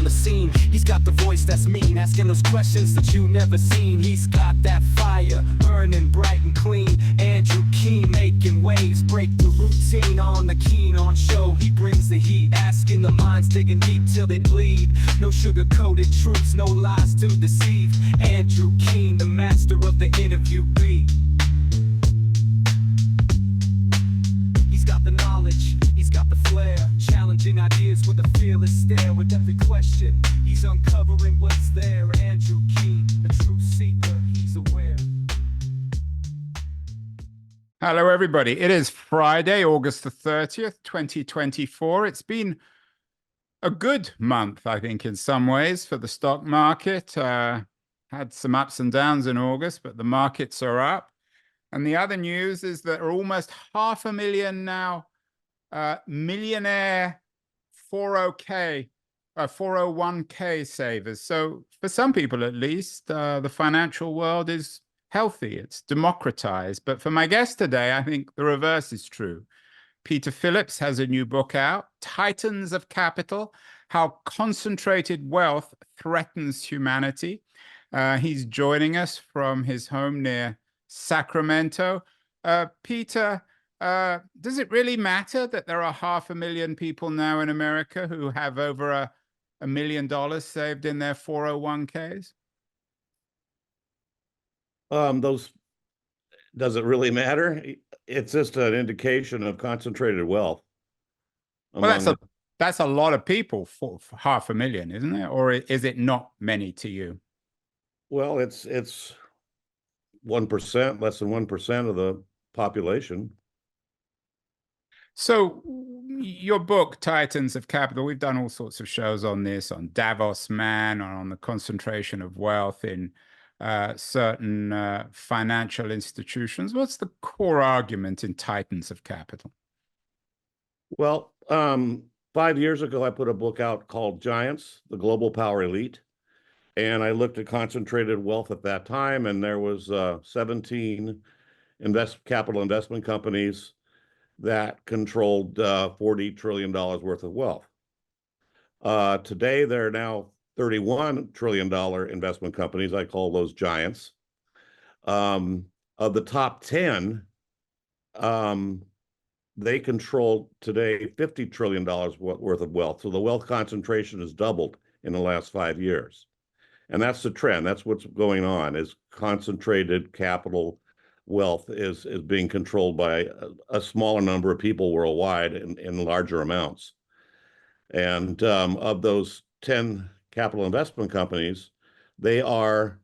the scene. He's got the voice that's mean, asking those questions that you never seen. He's got that fire, burning bright and clean. Andrew Keen making waves, break the routine on the Keen on show. He brings the heat, asking the minds, digging deep till they bleed. No sugar-coated truths, no lies to deceive. Andrew Keen, the master of the interview beat. He's got the knowledge, he's got the flair, challenging ideas with a fearless stare. With every question, he's uncovering what's there. Andrew Keen, a truth seeker, he's aware. Hello, everybody. It is Friday, August the 30th, 2024. It's been a good month, I think, in some ways for the stock market. Had some ups and downs in August, but the markets are up. And the other news is that there are almost 500,000 now millionaire 401k savers. So for some people, at least, the financial world is healthy. It's democratized. But for my guest today, I think the reverse is true. Peter Phillips has a new book out, Titans of Capital: How Concentrated Wealth Threatens Humanity. He's joining us from his home near Sacramento. Peter, does it really matter that there are 500,000 people now in America who have over $1 million saved in their 401ks? Does it really matter? It's just an indication of concentrated wealth. Well, that's a lot of people for 500,000, isn't it? Or is it not many to you? Well, it's 1%, less than 1% of the population. So your book, Titans of Capital, we've done all sorts of shows on this, on Davos Man, or on the concentration of wealth in certain financial institutions. What's the core argument in Titans of Capital? Well, 5 years ago, I put a book out called Giants, the Global Power Elite. And I looked at concentrated wealth at that time, and there was 17 capital investment companies that controlled $40 trillion worth of wealth. Today, there are now $31 trillion investment companies. I call those giants. Of the top 10, they control today $50 trillion worth of wealth. So the wealth concentration has doubled in the last 5 years. And that's the trend. That's what's going on, is concentrated capital wealth is being controlled by a smaller number of people worldwide in larger amounts. And of those 10 capital investment companies, they are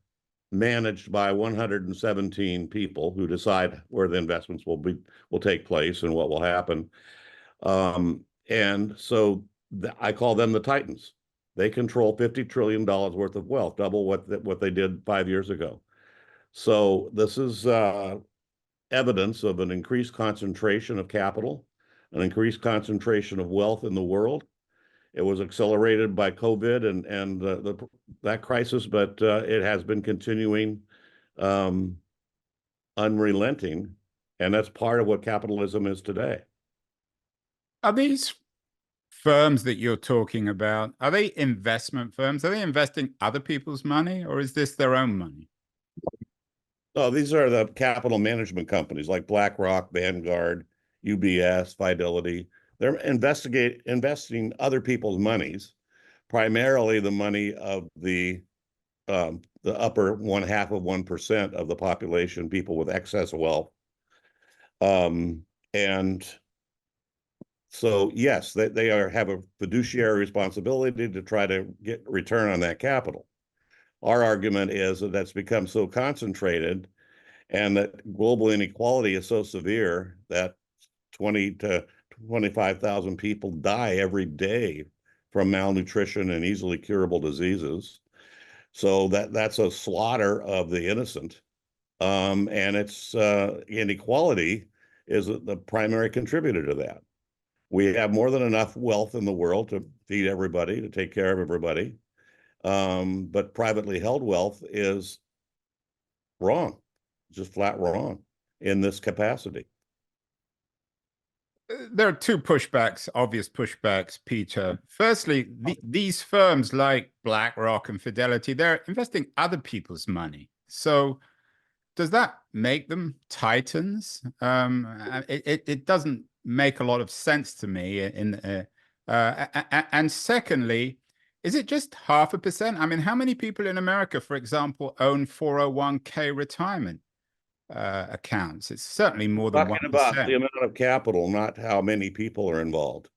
managed by 117 people who decide where the investments will take place and what will happen. And so I call them the Titans. They control $50 trillion worth of wealth, double what they did 5 years ago. So this is evidence of an increased concentration of capital, an increased concentration of wealth in the world. It was accelerated by COVID and that crisis, but it has been continuing unrelenting, and that's part of what capitalism is today. Are these firms that you're talking about, are they investment firms? Are they investing other people's money, or is this their own money? Oh, these are the capital management companies like BlackRock, Vanguard, UBS, Fidelity. They're investing other people's monies, primarily the money of the upper 0.5% of the population, people with excess wealth. And so, yes, they have a fiduciary responsibility to try to get return on that capital. Our argument is that that's become so concentrated and that global inequality is so severe that 20 to 25,000 people die every day from malnutrition and easily curable diseases. So that's a slaughter of the innocent. And it's inequality is the primary contributor to that. We have more than enough wealth in the world to feed everybody, to take care of everybody. But privately held wealth is wrong, just flat wrong in this capacity. There are two pushbacks, obvious pushbacks, Peter. Firstly, these firms like BlackRock and Fidelity, they're investing other people's money. So does that make them titans? It doesn't make a lot of sense to me. And secondly, is it just 0.5%? I mean, how many people in America, for example, own 401k retirement accounts? It's certainly more than 1%. Talking about the amount of capital, not how many people are involved.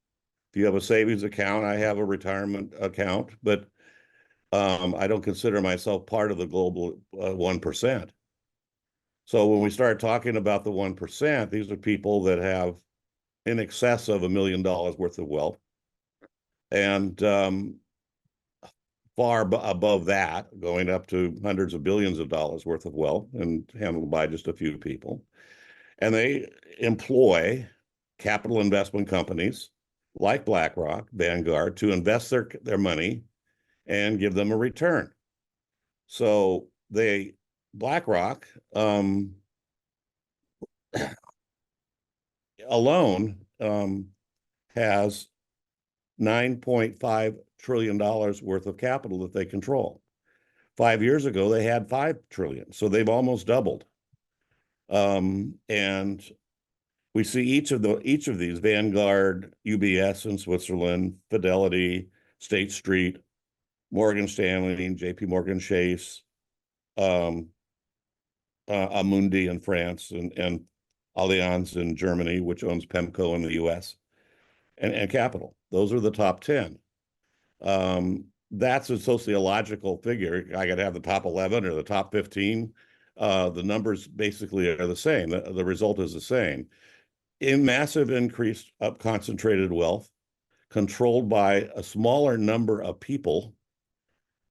If you have a savings account, I have a retirement account, but I don't consider myself part of the global 1%. So when we start talking about the 1%, these are people that have in excess of $1 million worth of wealth, and far above that, going up to hundreds of billions of dollars worth of wealth and handled by just a few people. And they employ capital investment companies like BlackRock, Vanguard, to invest their money and give them a return. So BlackRock alone has $9.5 trillion worth of capital that they control. 5 years ago, they had 5 trillion. So they've almost doubled. And we see each of these, Vanguard, UBS in Switzerland, Fidelity, State Street, Morgan Stanley, JP Morgan Chase, Amundi in France, and Allianz in Germany, which owns PEMCO in the US, and Capital. Those are the top 10. That's a sociological figure. I could have the top 11 or the top 15. The numbers basically are the same. The result is the same. In massive increased concentrated wealth, controlled by a smaller number of people,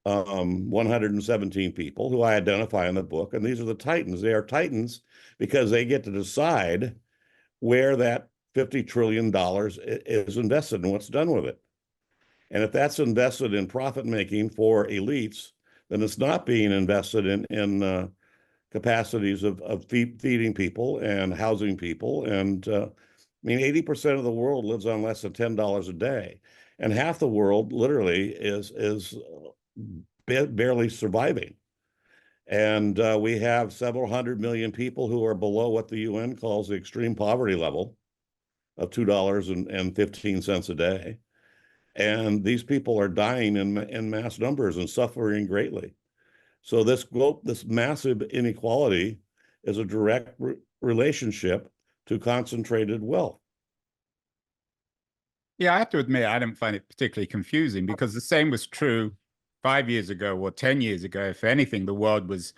117 people who I identify in the book. And these are the titans. They are titans because they get to decide where that $50 trillion is invested and what's done with it. And if that's invested in profit making for elites, then it's not being invested in capacities of feeding people and housing people. And I mean, 80% of the world lives on less than $10 a day. And half the world literally is barely surviving. And we have several hundred million people who are below what the UN calls the extreme poverty level of $2.15 a day. And these people are dying in mass numbers and suffering greatly. So this massive inequality is a direct relationship to concentrated wealth. Yeah, I have to admit, I don't find it particularly confusing because the same was true 5 years ago or 10 years ago. If anything, the world was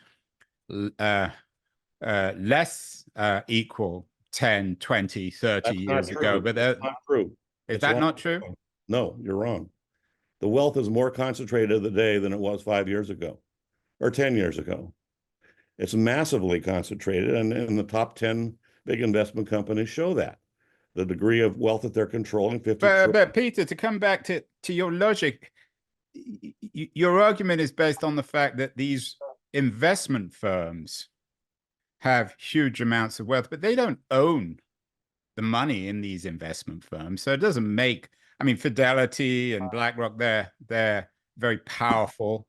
less equal 10, 20, 30 years ago. But that's not true. Is that not true? No, you're wrong. The wealth is more concentrated today than it was 5 years ago or 10 years ago. It's massively concentrated, and the top 10 big investment companies show that. The degree of wealth that they're controlling, 50 But Peter, to come back to your logic, your argument is based on the fact that these investment firms have huge amounts of wealth, but they don't own the money in these investment firms. So it doesn't make, I mean, Fidelity and BlackRock, they're very powerful,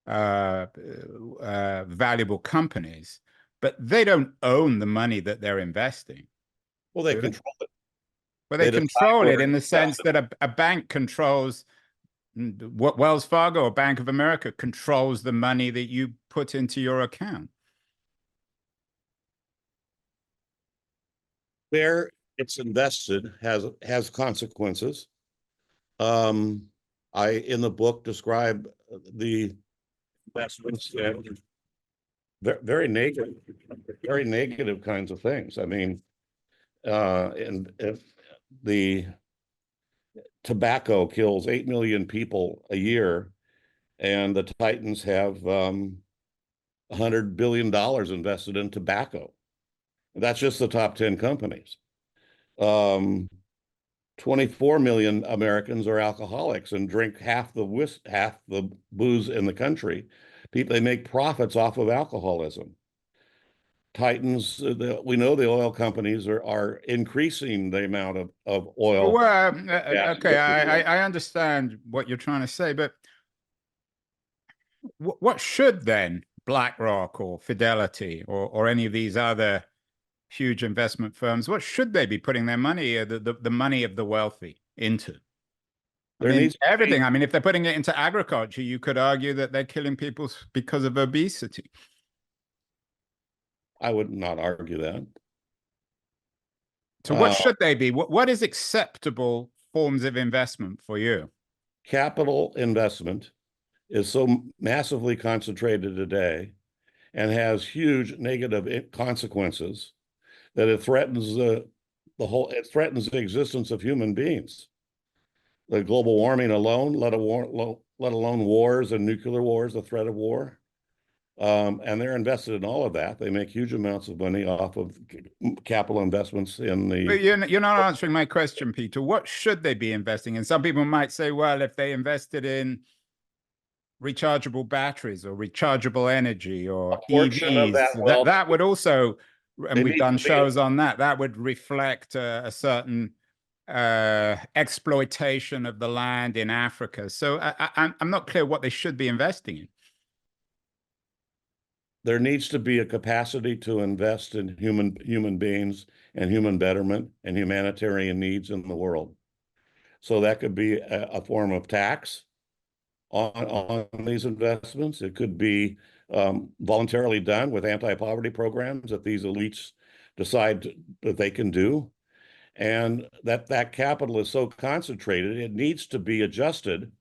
valuable companies, but they don't own the money that they're investing. Well, they control it. Well, they control it in the sense that a bank controls, what Wells Fargo or Bank of America controls the money that you put into your account. Where it's invested has consequences. I, in the book, describe the investments and very negative kinds of things. I mean, and if the tobacco kills 8 million people a year, and the Titans have $100 billion invested in tobacco. That's just the top 10 companies. 24 million Americans are alcoholics and drink half the booze in the country. They make profits off of alcoholism. tightens. We know the oil companies are increasing the amount of oil. Well, gas, okay, I understand what you're trying to say, but what should then BlackRock or Fidelity or any of these other huge investment firms, what should they be putting their money, the money of the wealthy, into? There needs to everything. be, I mean, if they're putting it into agriculture, you could argue that they're killing people because of obesity. I would not argue that. So what should they be? What is acceptable forms of investment for you? Capital investment is so massively concentrated today and has huge negative consequences that it threatens it threatens the existence of human beings. The global warming alone, let alone wars and nuclear wars, the threat of war. And they're invested in all of that. They make huge amounts of money off of capital investments in the. But you're not answering my question, Peter. What should they be investing in? Some people might say, well, if they invested in rechargeable batteries or rechargeable energy or EVs, that would also, and we've done shows on that, that would reflect a certain exploitation of the land in Africa. So I'm not clear what they should be investing in. There needs to be a capacity to invest in human beings and human betterment and humanitarian needs in the world. So that could be a form of tax on these investments. It could be voluntarily done with anti-poverty programs that these elites decide that they can do. And that capital is so concentrated, it needs to be adjusted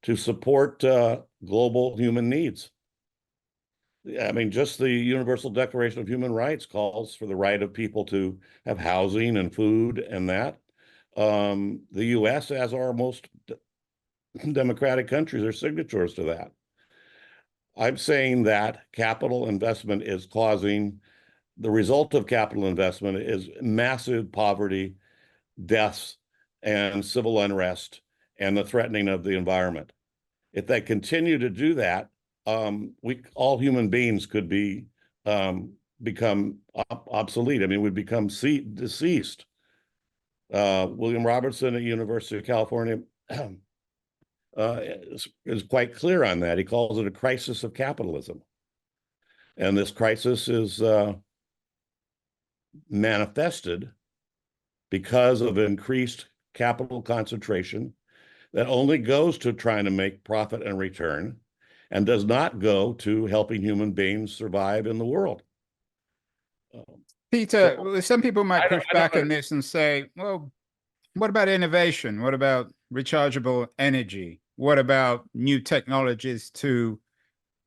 to support global human needs. I mean, just the Universal Declaration of Human Rights calls for the right of people to have housing and food and that. The U.S., as are most democratic countries, are signatories to that. I'm saying that capital investment is causing, the result of capital investment is massive poverty, deaths, and civil unrest, and the threatening of the environment. If they continue to do that, all human beings could become obsolete. I mean, we'd become deceased. William Robertson at University of California is quite clear on that. He calls it a crisis of capitalism. And this crisis is manifested because of increased capital concentration that only goes to trying to make profit and return, and does not go to helping human beings survive in the world. Peter, some people might push back on this and say, well, what about innovation? What about rechargeable energy? What about new technologies to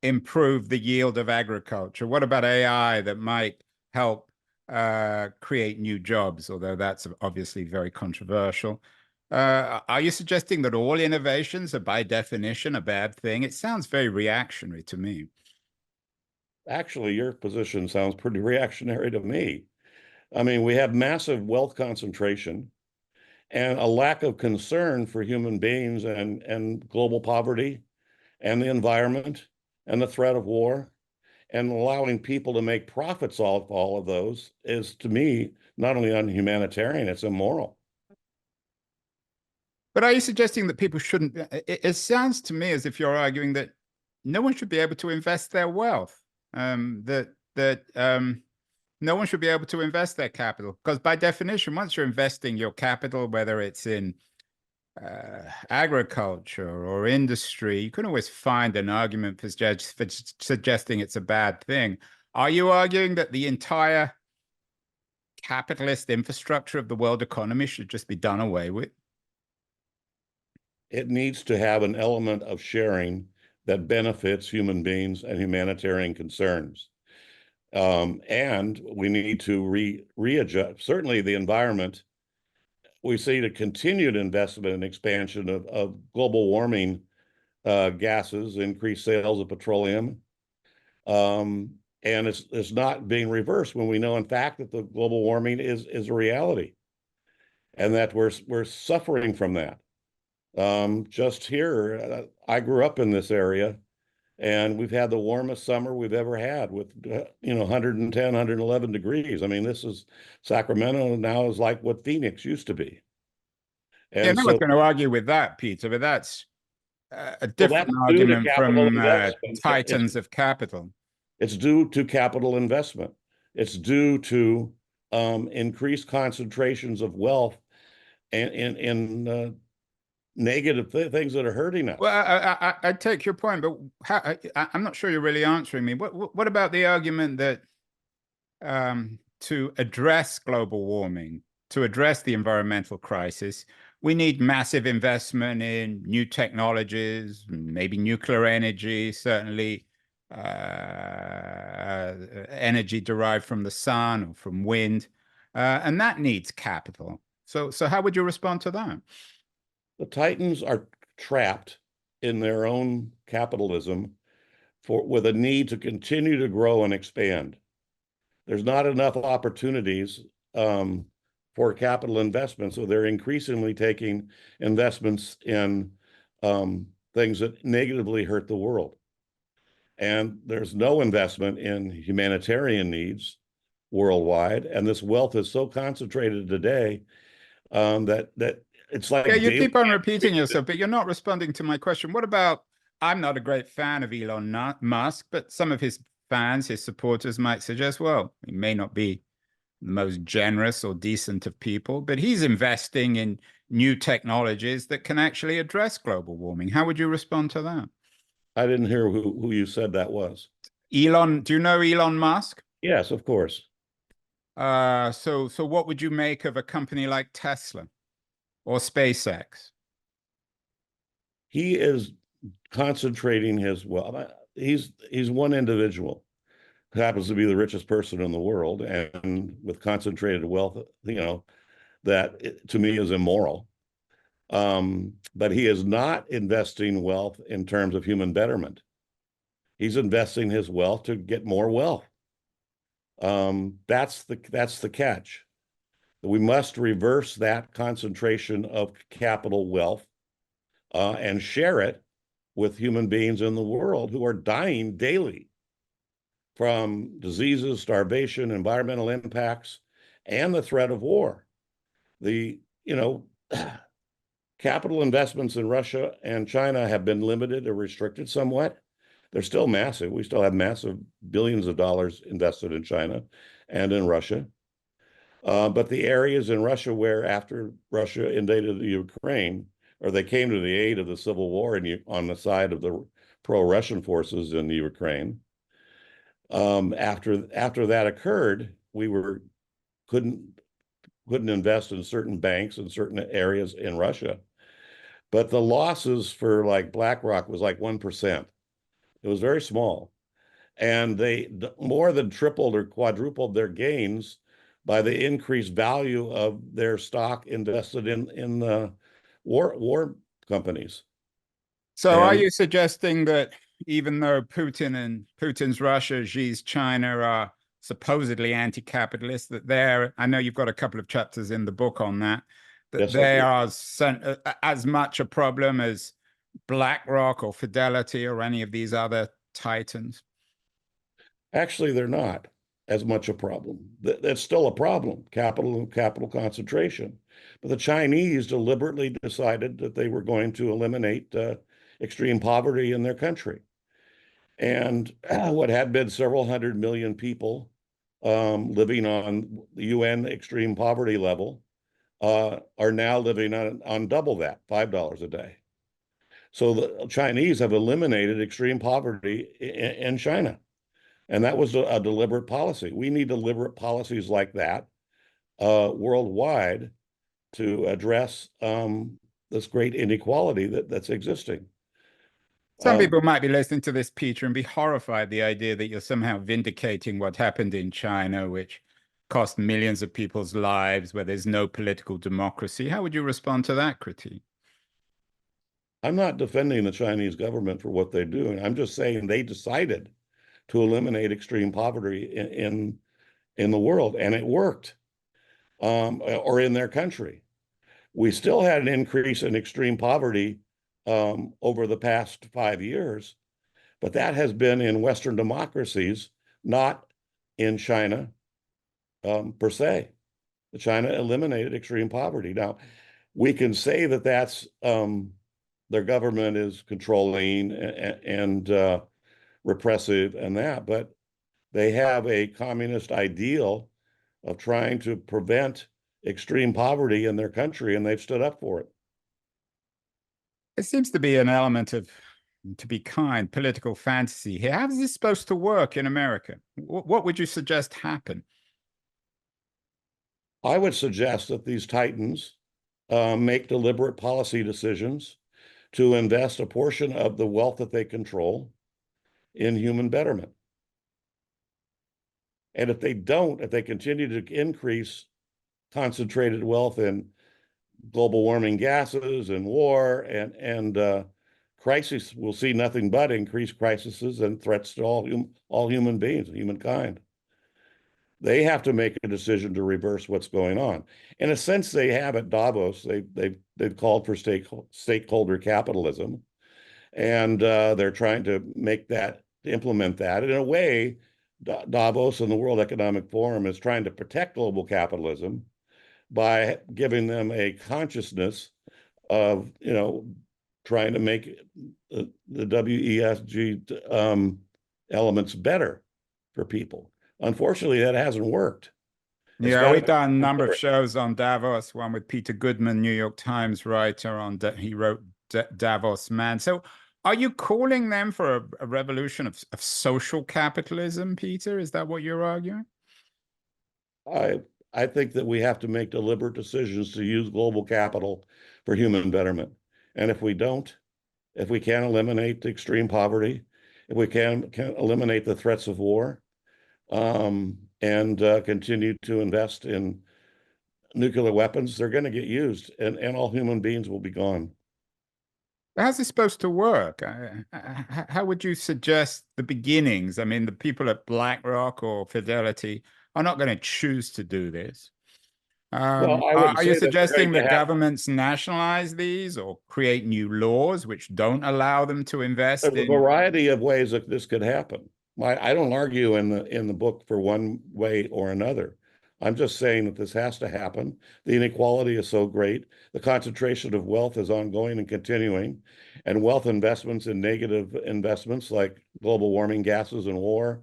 improve the yield of agriculture? What about AI that might help create new jobs? Although that's obviously very controversial. Are you suggesting that all innovations are by definition a bad thing? It sounds very reactionary to me. Actually, your position sounds pretty reactionary to me. I mean, we have massive wealth concentration and a lack of concern for human beings and global poverty and the environment and the threat of war, and allowing people to make profits off all of those is, to me, not only unhumanitarian, it's immoral. But are you suggesting that people shouldn't? It sounds to me as if you're arguing that no one should be able to invest their wealth, that no one should be able to invest their capital, because by definition, once you're investing your capital, whether it's in agriculture or industry, you can always find an argument for suggesting it's a bad thing. Are you arguing that the entire capitalist infrastructure of the world economy should just be done away with? It needs to have an element of sharing that benefits human beings and humanitarian concerns. And we need to readjust. Certainly the environment, we see the continued investment and expansion of global warming gases, increased sales of petroleum. And it's not being reversed when we know, in fact, that the global warming is a reality, and that we're suffering from that. Just here, I grew up in this area, And we've had the warmest summer we've ever had with, 110, 111 degrees. I mean, Sacramento now is like what Phoenix used to be. Yeah, And no one's so, going to argue with that, Peter, but that's a well, different that's due to argument capital from investment. titans of capital. It's due to capital investment. It's due to increased concentrations of wealth and in negative things that are hurting us. Well, I take your point, but I'm not sure you're really answering me. What about the argument that to address global warming, to address the environmental crisis, we need massive investment in new technologies, maybe nuclear energy, certainly energy derived from the sun or from wind, and that needs capital. So how would you respond to that? The Titans are trapped in their own capitalism with a need to continue to grow and expand. There's not enough opportunities for capital investment, so they're increasingly taking investments in things that negatively hurt the world. And there's no investment in humanitarian needs worldwide, and this wealth is so concentrated today that it's like you keep on repeating yourself, but you're not responding to my question. What about, I'm not a great fan of Elon Musk, but some of his fans, his supporters might suggest, well, he may not be the most generous or decent of people, but he's investing in new technologies that can actually address global warming. How would you respond to that? I didn't hear who you said that was. Elon, do you know Elon Musk? Yes, of course. So what would you make of a company like Tesla or SpaceX? He is concentrating his wealth. He's one individual who happens to be the richest person in the world, and with concentrated wealth, that to me is immoral. But he is not investing wealth in terms of human betterment. He's investing his wealth to get more wealth. That's the catch. We must reverse that concentration of capital wealth and share it with human beings in the world who are dying daily from diseases, starvation, environmental impacts, and the threat of war. Capital investments in Russia and China have been limited or restricted somewhat. They're still massive. We still have massive billions of dollars invested in China and in Russia. But the areas in Russia where, after Russia invaded the Ukraine, or they came to the aid of the civil war on the side of the pro-Russian forces in the Ukraine, after that occurred, we couldn't invest in certain banks in certain areas in Russia. But the losses for like BlackRock was like 1%. It was very small. And they more than tripled or quadrupled their gains by the increased value of their stock invested in the war companies. So are you suggesting that even though Putin and Putin's Russia, Xi's China are supposedly anti-capitalist, that I know you've got a couple of chapters in the book on that, Yes, they are as much a problem as BlackRock or Fidelity or any of these other titans? Actually, they're not as much a problem. That's still a problem, capital and capital concentration. But the Chinese deliberately decided that they were going to eliminate extreme poverty in their country. And what had been several hundred million people living on the UN extreme poverty level are now living on double that, $5 a day. So the Chinese have eliminated extreme poverty in China. And that was a deliberate policy. We need deliberate policies like that worldwide to address this great inequality that's existing. Some people might be listening to this, Peter, and be horrified at the idea that you're somehow vindicating what happened in China, which cost millions of people's lives, where there's no political democracy. How would you respond to that critique? I'm not defending the Chinese government for what they're doing. I'm just saying they decided to eliminate extreme poverty in the world, and it worked, or in their country. We still had an increase in extreme poverty over the past 5 years, But that has been in Western democracies, not in China per se. China eliminated extreme poverty. Now, we can say that that's their government is controlling and repressive and that, but they have a communist ideal of trying to prevent extreme poverty in their country, and they've stood up for it. It seems to be an element of, to be kind, political fantasy here. How is this supposed to work in America? What would you suggest happen? I would suggest that these titans make deliberate policy decisions to invest a portion of the wealth that they control in human betterment. And if they don't, if they continue to increase concentrated wealth in global warming gases and war and crises, we'll see nothing but increased crises and threats to all human beings, humankind. They have to make a decision to reverse what's going on. In a sense, they have at Davos. They've called for stakeholder capitalism, and they're trying to implement that. And in a way, Davos and the World Economic Forum is trying to protect global capitalism by giving them a consciousness of, trying to make the WESG elements better for people. Unfortunately, that hasn't worked. Yeah, we've done a number of shows on Davos, one with Peter Goodman, New York Times writer, he wrote Davos Man. So are you calling them for a revolution of social capitalism, Peter? Is that what you're arguing? I think that we have to make deliberate decisions to use global capital for human betterment. And if we don't, if we can't eliminate extreme poverty, if we can eliminate the threats of war, and continue to invest in nuclear weapons, they're going to get used, and all human beings will be gone. How's this supposed to work? How would you suggest the beginnings? I mean, the people at BlackRock or Fidelity are not going to choose to do this. Well, are you suggesting that governments nationalize these or create new laws which don't allow them to invest in? There's a variety of ways that this could happen. I don't argue in the book for one way or another. I'm just saying that this has to happen. The inequality is so great. The concentration of wealth is ongoing and continuing, and wealth investments in negative investments like global warming gases and war,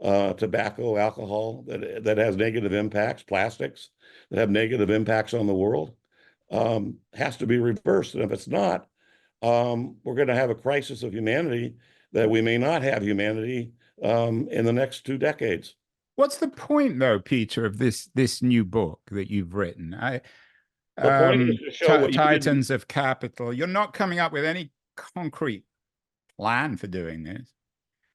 tobacco, alcohol that has negative impacts, plastics that have negative impacts on the world, has to be reversed. And if it's not, we're going to have a crisis of humanity that we may not have humanity in the next 2 decades. What's the point, though, Peter, of this new book that you've written? The point is to show what Titans of Capital. You're not coming up with any concrete plan for doing this.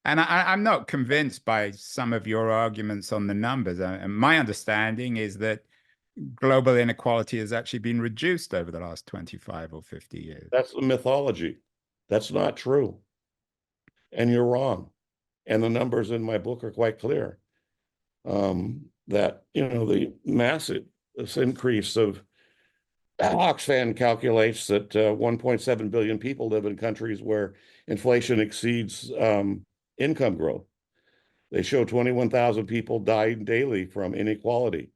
And I'm not convinced by some of your arguments on the numbers. And my understanding is that global inequality has actually been reduced over the last 25 or 50 years. That's the mythology. That's not true. And you're wrong. And the numbers in my book are quite clear. That, the massive increase of Oxfam calculates that 1.7 billion people live in countries where inflation exceeds income growth. They show 21,000 people die daily from inequality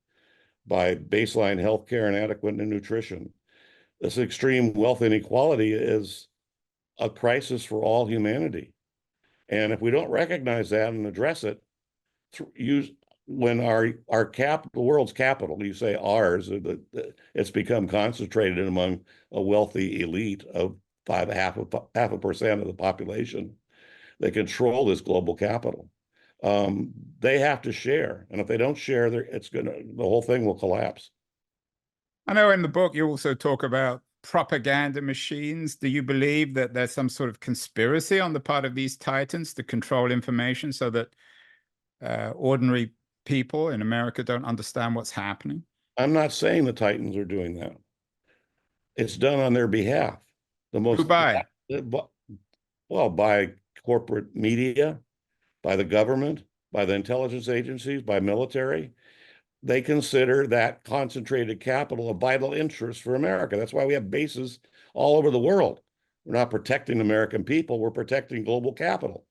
by baseline healthcare and adequate nutrition. This extreme wealth inequality is a crisis for all humanity. And if we don't recognize that and address it, when the world's capital, you say ours, it's become concentrated among a wealthy elite of half a percent of the population. They control this global capital. They have to share, and if they don't share, the whole thing will collapse. I know in the book you also talk about propaganda machines. Do you believe that there's some sort of conspiracy on the part of these titans to control information so that ordinary people in America don't understand what's happening? I'm not saying the titans are doing that. It's done on their behalf. Who by? Well, by corporate media, by the government, by the intelligence agencies, by military. They consider that concentrated capital a vital interest for America. That's why we have bases all over the world. We're not protecting American people, we're protecting global capital.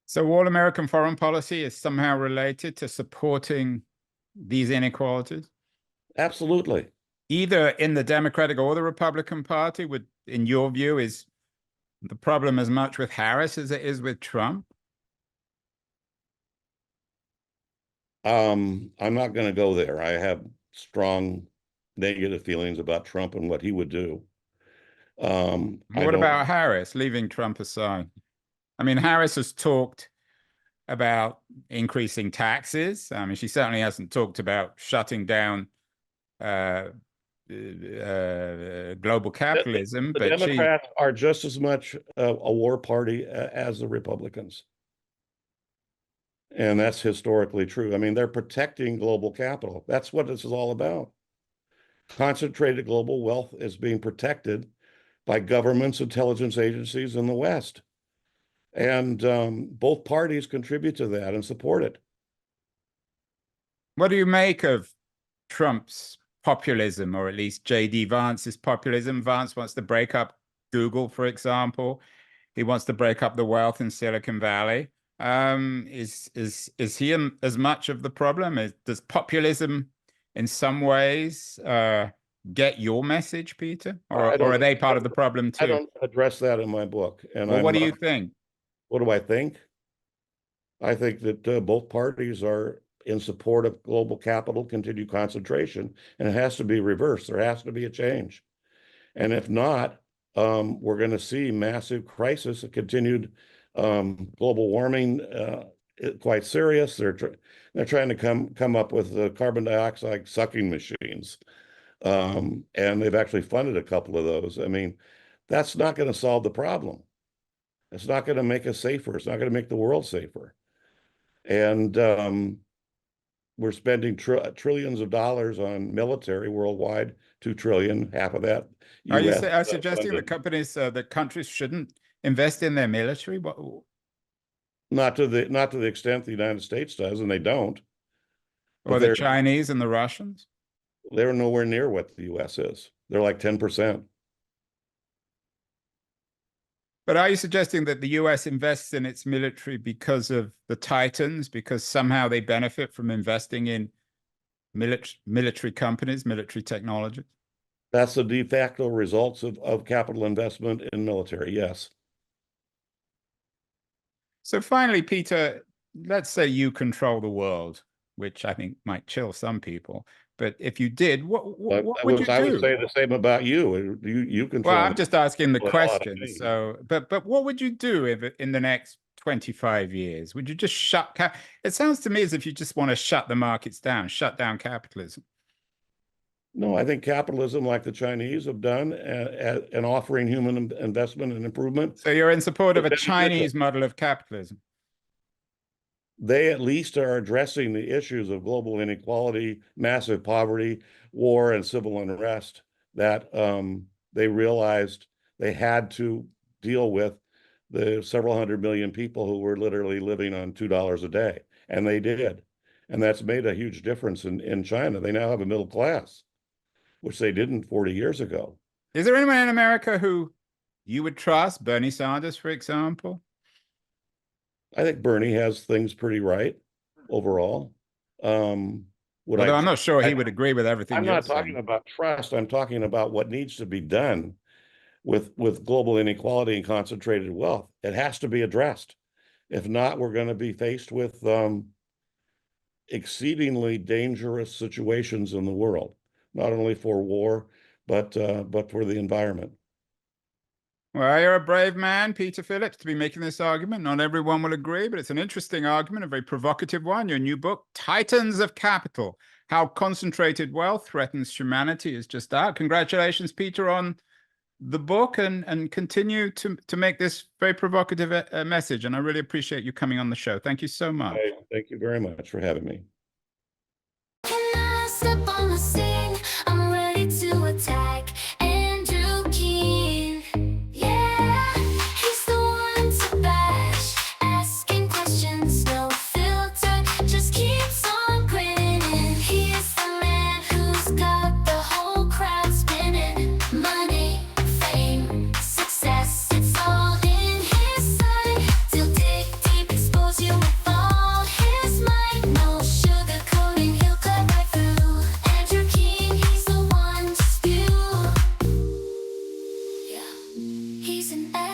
So all American foreign policy is somehow related to supporting these inequalities, Absolutely. either in the Democratic or the Republican Party. Would, in your view, is the problem as much with Harris as it is with Trump? I'm not going to go there. I have strong negative feelings about Trump and what he would do. What about Harris, leaving Trump aside? I mean, Harris has talked about increasing taxes. I mean, she certainly hasn't talked about shutting down global capitalism. The but Democrats are just as much a war party as the Republicans. And that's historically true. I mean, they're protecting global capital. That's what this is all about. Concentrated global wealth is being protected by governments, intelligence agencies in the West. And both parties contribute to that and support it. What do you make of Trump's populism, or at least J.D. Vance's populism? Vance wants to break up Google, for example. He wants to break up the wealth in Silicon Valley. Is he as much of the problem? Does populism in some ways get your message, Peter? Or are they part of the problem too? I don't address that in my book. And well, what do you think? What do I think? I think that both parties are in support of global capital continued concentration, and it has to be reversed. There has to be a change. And if not, we're going to see massive crisis, a continued global warming, quite serious. They're trying to come up with carbon dioxide sucking machines. And they've actually funded a couple of those. I mean, that's not going to solve the problem. It's not going to make us safer. It's not going to make the world safer. And we're spending trillions of dollars on military worldwide, 2 trillion, half of that. Are you suggesting that that countries shouldn't invest in their military? Not to the extent the United States does, and they don't. Or the Chinese and the Russians? They're nowhere near what the U.S. is. They're like 10%. But are you suggesting that the U.S. invests in its military because of the Titans, because somehow they benefit from investing in military companies, military technology? That's the de facto results of capital investment in military, yes. So finally, Peter, let's say you control the world, which I think might chill some people. But if you did, what would you do? I would say the same about you. You control. Well, I'm just asking the question. So, but what would you do if in the next 25 years? Would you just shut? It sounds to me as if you just want to shut the markets down, shut down capitalism. No, I think capitalism, like the Chinese have done, and offering human investment and improvement. So you're in support of a Chinese model of capitalism? They at least are addressing the issues of global inequality, massive poverty, war, and civil unrest that they realized they had to deal with the several hundred million people who were literally living on $2 a day. And they did. And that's made a huge difference in China. They now have a middle class, which they didn't 40 years ago. Is there anyone in America who you would trust? Bernie Sanders, for example? I think Bernie has things pretty right overall. Although I'm not sure he would agree with everything. I'm not talking about trust. I'm talking about what needs to be done with global inequality and concentrated wealth. It has to be addressed. If not, we're going to be faced with exceedingly dangerous situations in the world, not only for war, but for the environment. Well, you're a brave man, Peter Phillips, to be making this argument. Not everyone will agree, but it's an interesting argument, a very provocative one. Your new book, Titans of Capital, How Concentrated Wealth Threatens Humanity, is just out. Congratulations, Peter, on the book, and continue to make this very provocative message. And I really appreciate you coming on the show. Thank you so much. Thank you very much for having me. Can I step on the scene? I'm ready to attack. Exposed Sociologies and